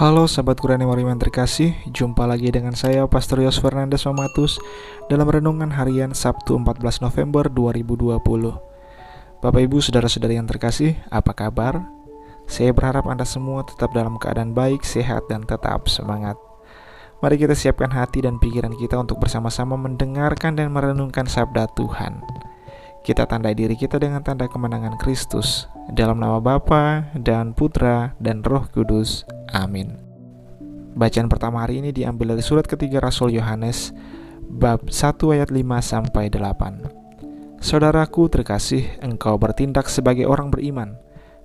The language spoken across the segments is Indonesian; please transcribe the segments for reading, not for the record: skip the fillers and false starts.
Halo sahabat Qurani Mariman terkasih, jumpa lagi dengan saya Pastor Yos Fernandes Mamatus dalam renungan harian Sabtu 14 November 2020. Bapak Ibu Saudara-saudari yang terkasih, apa kabar? Saya berharap Anda semua tetap dalam keadaan baik, sehat, dan tetap semangat. Mari kita siapkan hati dan pikiran kita untuk bersama-sama mendengarkan dan merenungkan sabda Tuhan. Kita tandai diri kita dengan tanda kemenangan Kristus. Dalam nama Bapa dan Putra dan Roh Kudus. Amin. Bacaan pertama hari ini diambil dari surat ketiga Rasul Yohanes, bab 1 ayat 5-8. Saudaraku terkasih, engkau bertindak sebagai orang beriman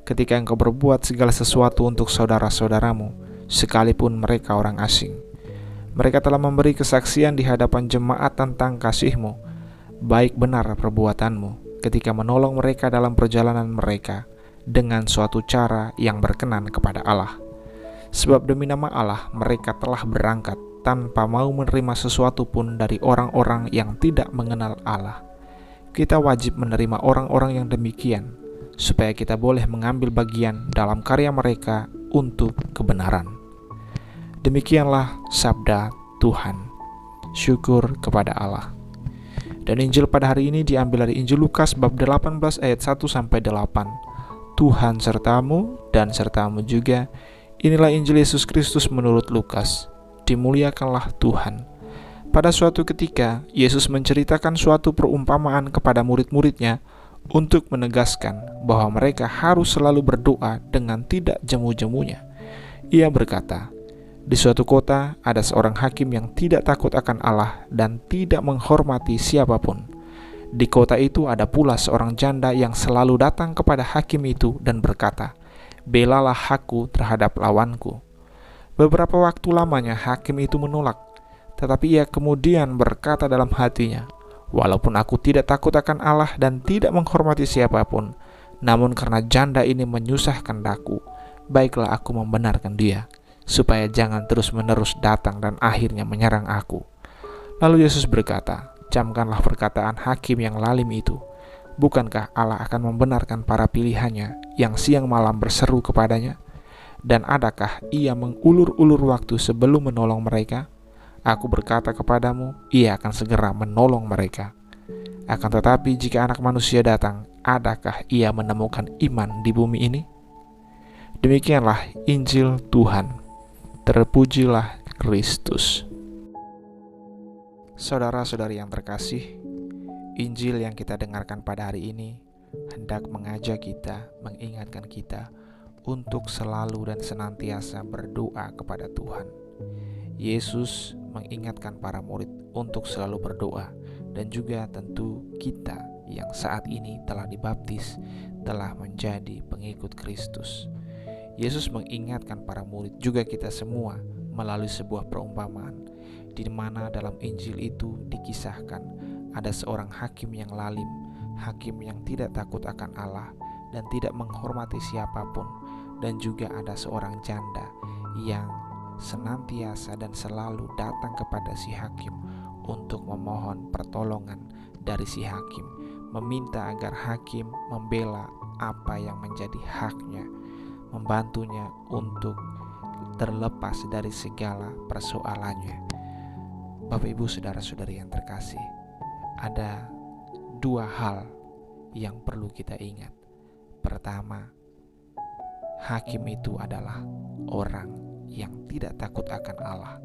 ketika engkau berbuat segala sesuatu untuk saudara-saudaramu, sekalipun mereka orang asing. Mereka telah memberi kesaksian di hadapan jemaat tentang kasihmu. Baik benar perbuatanmu ketika menolong mereka dalam perjalanan mereka dengan suatu cara yang berkenan kepada Allah. Sebab demi nama Allah mereka telah berangkat tanpa mau menerima sesuatu pun dari orang-orang yang tidak mengenal Allah. Kita wajib menerima orang-orang yang demikian, supaya kita boleh mengambil bagian dalam karya mereka untuk kebenaran. Demikianlah sabda Tuhan. Syukur kepada Allah. Dan Injil pada hari ini diambil dari Injil Lukas bab 18 ayat 1-8. Tuhan sertamu dan sertamu juga. Inilah Injil Yesus Kristus menurut Lukas. Dimuliakanlah Tuhan. Pada suatu ketika, Yesus menceritakan suatu perumpamaan kepada murid-muridnya untuk menegaskan bahwa mereka harus selalu berdoa dengan tidak jemu-jemunya. Ia berkata, di suatu kota ada seorang hakim yang tidak takut akan Allah dan tidak menghormati siapapun. Di kota itu ada pula seorang janda yang selalu datang kepada hakim itu dan berkata, "Belalah aku terhadap lawanku." Beberapa waktu lamanya hakim itu menolak, tetapi ia kemudian berkata dalam hatinya, "Walaupun aku tidak takut akan Allah dan tidak menghormati siapapun, namun karena janda ini menyusahkan daku, baiklah aku membenarkan dia, supaya jangan terus-menerus datang dan akhirnya menyerang aku." Lalu Yesus berkata, "Camkanlah perkataan hakim yang lalim itu. Bukankah Allah akan membenarkan para pilihannya yang siang malam berseru kepadanya? Dan adakah ia mengulur-ulur waktu sebelum menolong mereka? Aku berkata kepadamu, ia akan segera menolong mereka. Akan tetapi jika Anak Manusia datang, adakah ia menemukan iman di bumi ini?" Demikianlah Injil Tuhan. Terpujilah Kristus. Saudara-saudari yang terkasih, Injil yang kita dengarkan pada hari ini hendak mengajak kita, mengingatkan kita untuk selalu dan senantiasa berdoa kepada Tuhan. Yesus mengingatkan para murid untuk selalu berdoa, dan juga tentu kita yang saat ini telah dibaptis, telah menjadi pengikut Kristus. Yesus mengingatkan para murid, juga kita semua, melalui sebuah perumpamaan, di mana dalam Injil itu dikisahkan ada seorang hakim yang lalim, hakim yang tidak takut akan Allah dan tidak menghormati siapapun, dan juga ada seorang janda yang senantiasa dan selalu datang kepada si hakim untuk memohon pertolongan dari si hakim, meminta agar hakim membela apa yang menjadi haknya, membantunya untuk terlepas dari segala persoalannya. Bapak Ibu saudara-saudari yang terkasih, ada dua hal yang perlu kita ingat. Pertama, hakim itu adalah orang yang tidak takut akan Allah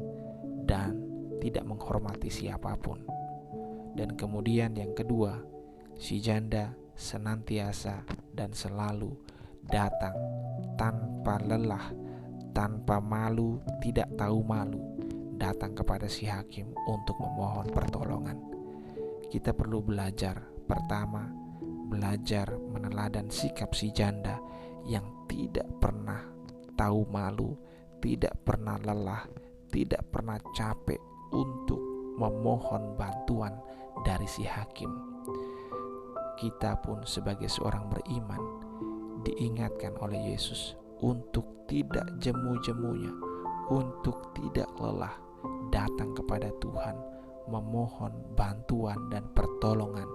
dan tidak menghormati siapapun. Dan kemudian yang kedua, si janda senantiasa dan selalu datang tanpa lelah, tanpa malu, tidak tahu malu, datang kepada si hakim untuk memohon pertolongan. Kita perlu belajar. Pertama, belajar meneladan sikap si janda yang tidak pernah tahu malu, tidak pernah lelah, tidak pernah capek untuk memohon bantuan dari si hakim. Kita pun sebagai seorang beriman diingatkan oleh Yesus untuk tidak jemu-jemunya, untuk tidak lelah datang kepada Tuhan, memohon bantuan dan pertolongan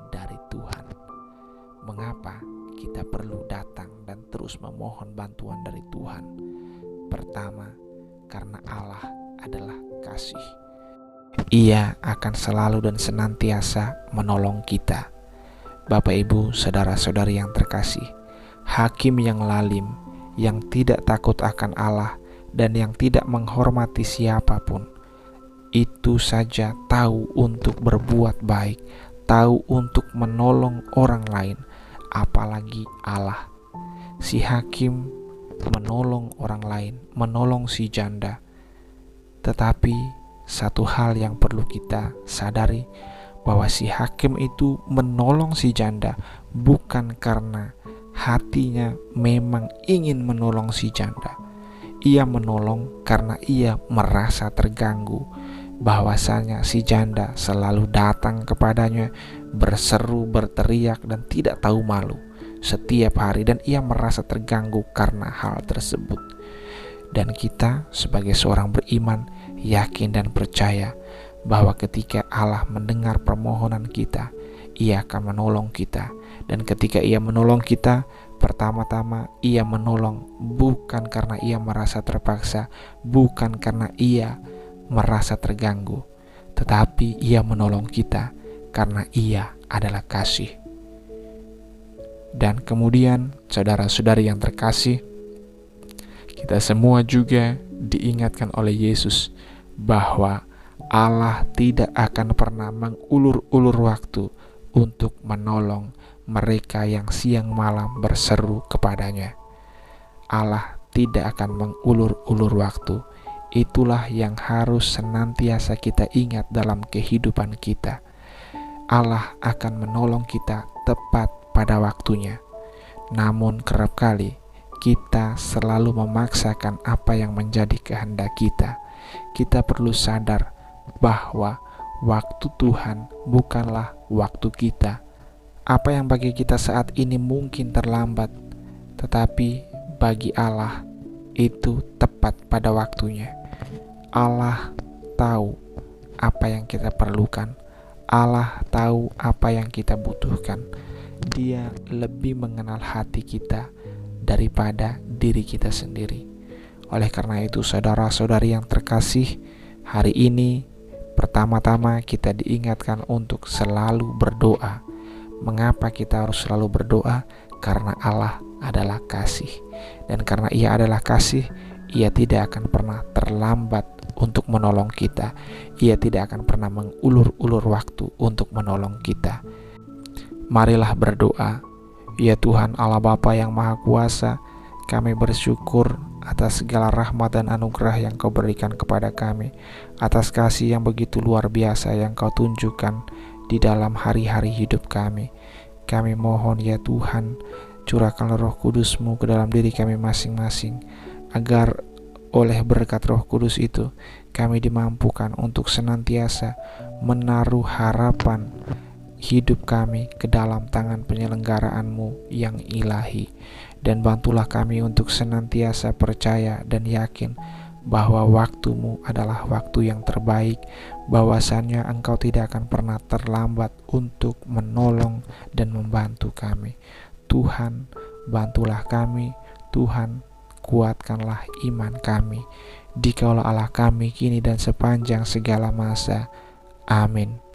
dari Tuhan. Mengapa kita perlu datang dan terus memohon bantuan dari Tuhan? Pertama, karena Allah adalah kasih. Ia akan selalu dan senantiasa menolong kita. Bapak, Ibu, saudara-saudari yang terkasih, hakim yang lalim, yang tidak takut akan Allah dan yang tidak menghormati siapapun, itu saja tahu untuk berbuat baik, tahu untuk menolong orang lain, apalagi Allah. Si hakim menolong orang lain, menolong si janda. Tetapi satu hal yang perlu kita sadari, bahwa si hakim itu menolong si janda bukan karena hatinya memang ingin menolong si janda. Ia menolong karena ia merasa terganggu bahwasanya si janda selalu datang kepadanya, berseru, berteriak, dan tidak tahu malu setiap hari, dan ia merasa terganggu karena hal tersebut. Dan kita sebagai seorang beriman yakin dan percaya bahwa ketika Allah mendengar permohonan kita, Ia akan menolong kita. Dan ketika Ia menolong kita, pertama-tama Ia menolong bukan karena Ia merasa terpaksa, bukan karena Ia merasa terganggu, tetapi Ia menolong kita karena Ia adalah kasih. Dan kemudian, saudara-saudari yang terkasih, kita semua juga diingatkan oleh Yesus bahwa Allah tidak akan pernah mengulur-ulur waktu untuk menolong mereka yang siang malam berseru kepadanya. Allah tidak akan mengulur-ulur waktu. Itulah yang harus senantiasa kita ingat dalam kehidupan kita. Allah akan menolong kita tepat pada waktunya. Namun kerap kali kita selalu memaksakan apa yang menjadi kehendak kita. Kita perlu sadar bahwa waktu Tuhan bukanlah waktu kita. Apa yang bagi kita saat ini mungkin terlambat, tetapi bagi Allah itu tepat pada waktunya. Allah tahu apa yang kita perlukan. Allah tahu apa yang kita butuhkan. Dia lebih mengenal hati kita daripada diri kita sendiri. Oleh karena itu, saudara-saudari yang terkasih, hari ini pertama-tama kita diingatkan untuk selalu berdoa. Mengapa kita harus selalu berdoa? Karena Allah adalah kasih. Dan karena Ia adalah kasih, Ia tidak akan pernah terlambat untuk menolong kita. Ia tidak akan pernah mengulur-ulur waktu untuk menolong kita. Marilah berdoa. Ya Tuhan Allah Bapa yang Maha Kuasa, kami bersyukur atas segala rahmat dan anugerah yang Kau berikan kepada kami, atas kasih yang begitu luar biasa yang Kau tunjukkan di dalam hari-hari hidup kami. Kami mohon ya Tuhan, curahkanlah Roh Kudus-Mu ke dalam diri kami masing-masing, agar oleh berkat Roh Kudus itu kami dimampukan untuk senantiasa menaruh harapan hidup kami ke dalam tangan penyelenggaraan-Mu yang ilahi. Dan bantulah kami untuk senantiasa percaya dan yakin bahwa waktu-Mu adalah waktu yang terbaik, bahwasannya Engkau tidak akan pernah terlambat untuk menolong dan membantu kami. Tuhan, bantulah kami. Tuhan, kuatkanlah iman kami. Dikaulah Allah kami kini dan sepanjang segala masa. Amin.